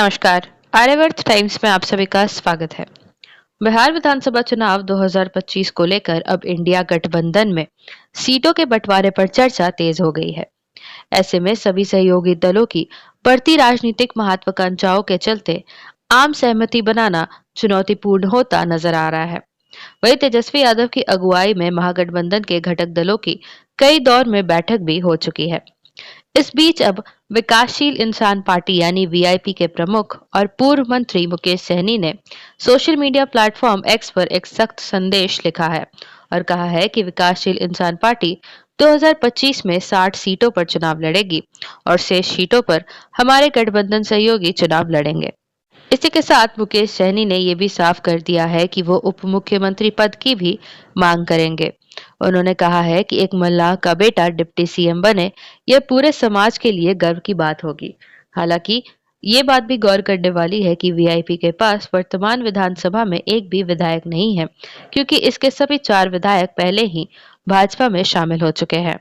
नमस्कार। आर्यवर्त टाइम्स में आप सभी का स्वागत है। बिहार विधानसभा चुनाव 2025 को लेकर अब इंडिया गठबंधन में सीटों के बंटवारे पर चर्चा तेज हो गई है। ऐसे में सभी सहयोगी दलों की बढ़ती राजनीतिक महत्वाकांक्षाओं के चलते आम सहमति बनाना चुनौतीपूर्ण होता नजर आ रहा है। वहीं तेजस्वी यादव की अगुवाई में महागठबंधन के घटक दलों की कई दौर में बैठक भी हो चुकी है। इस बीच अब विकासशील इंसान पार्टी यानी वीआईपी के प्रमुख और पूर्व मंत्री मुकेश सहनी ने सोशल मीडिया प्लेटफॉर्म एक्स पर एक सख्त संदेश लिखा है और कहा है कि विकासशील इंसान पार्टी 2025 में 60 सीटों पर चुनाव लड़ेगी और शेष सीटों पर हमारे गठबंधन सहयोगी चुनाव लड़ेंगे। इसी के साथ मुकेश सहनी ने यह भी साफ कर दिया है कि वो उप मुख्यमंत्री पद की भी मांग करेंगे। उन्होंने कहा है कि एक मल्लाह का बेटा डिप्टी सीएम बने, यह पूरे समाज के लिए गर्व की बात होगी। हालांकि ये बात भी गौर करने वाली है कि वीआईपी के पास वर्तमान विधानसभा में एक भी विधायक नहीं है, क्योंकि इसके सभी 4 विधायक पहले ही भाजपा में शामिल हो चुके हैं।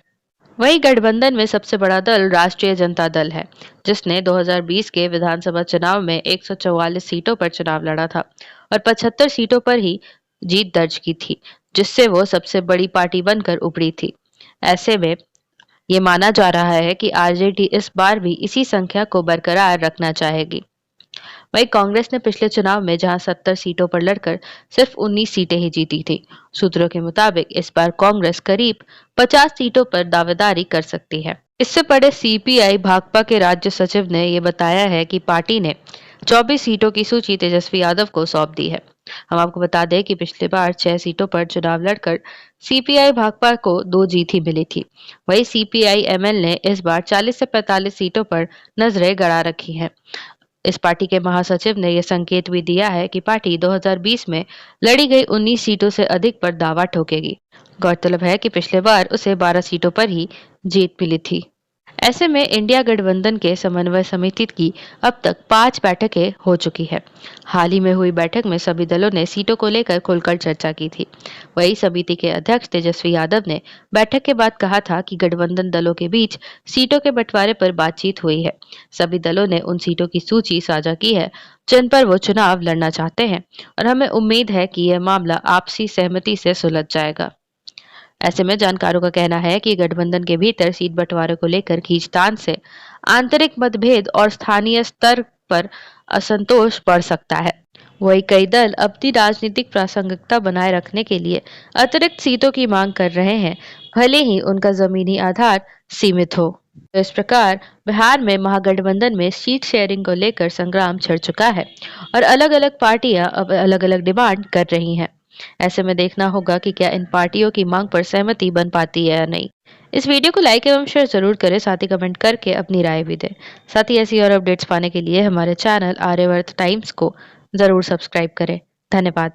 वहीं गठबंधन में सबसे बड़ा दल राष्ट्रीय जनता दल है, जिसने 2020 के विधानसभा चुनाव में 144 सीटों पर चुनाव लड़ा था और 75 सीटों पर ही जीत दर्ज की थी, जिससे वो सबसे बड़ी पार्टी बनकर उभरी थी। ऐसे में ये माना जा रहा है कि आरजेडी इस बार भी इसी संख्या को बरकरार रखना चाहेगी। वहीं कांग्रेस ने पिछले चुनाव में जहां 70 सीटों पर लड़कर सिर्फ 19 सीटें ही जीती थी। सूत्रों के मुताबिक इस बार कांग्रेस करीब 50 सीटों पर दावेदारी कर सकती है। इससे पहले सीपीआई भाकपा के राज्य सचिव ने यह बताया है कि पार्टी ने 24 सीटों की सूची तेजस्वी यादव को सौंप दी है। हम आपको बता दें कि पिछली बार 6 सीटों पर चुनाव लड़कर सीपीआई भाकपा को 2 जीत ही मिली थी। वहीं सीपीआई एमएल ने इस बार 40 से 45 सीटों पर नजरें गड़ा रखी हैं। इस पार्टी के महासचिव ने यह संकेत भी दिया है कि पार्टी 2020 में लड़ी गई 19 सीटों से अधिक पर दावा ठोकेगी। गौरतलब है कि पिछले बार उसे 12 सीटों पर ही जीत मिली थी। ऐसे में इंडिया गठबंधन के समन्वय समिति की अब तक 5 बैठकें हो चुकी है। हाल ही में हुई बैठक में सभी दलों ने सीटों को लेकर खुलकर चर्चा की थी। वही समिति के अध्यक्ष तेजस्वी यादव ने बैठक के बाद कहा था कि गठबंधन दलों के बीच सीटों के बंटवारे पर बातचीत हुई है। सभी दलों ने उन सीटों की सूची साझा की है जिन पर वो चुनाव लड़ना चाहते हैं और हमें उम्मीद है कि यह मामला आपसी सहमति से सुलझ जाएगा। ऐसे में जानकारों का कहना है कि गठबंधन के भीतर सीट बंटवारे को लेकर खींचतान से आंतरिक मतभेद और स्थानीय स्तर पर असंतोष बढ़ सकता है। वही कई दल अपनी राजनीतिक प्रासंगिकता बनाए रखने के लिए अतिरिक्त सीटों की मांग कर रहे हैं, भले ही उनका जमीनी आधार सीमित हो। तो इस प्रकार बिहार में महागठबंधन में सीट शेयरिंग को लेकर संग्राम छिड़ चुका है और अलग अलग पार्टियां अब अलग अलग डिमांड कर रही हैं। ऐसे में देखना होगा कि क्या इन पार्टियों की मांग पर सहमति बन पाती है या नहीं। इस वीडियो को लाइक एवं शेयर जरूर करें, साथ ही कमेंट करके अपनी राय भी दें। साथ ही ऐसी और अपडेट्स पाने के लिए हमारे चैनल आर्यवर्त टाइम्स को जरूर सब्सक्राइब करें। धन्यवाद।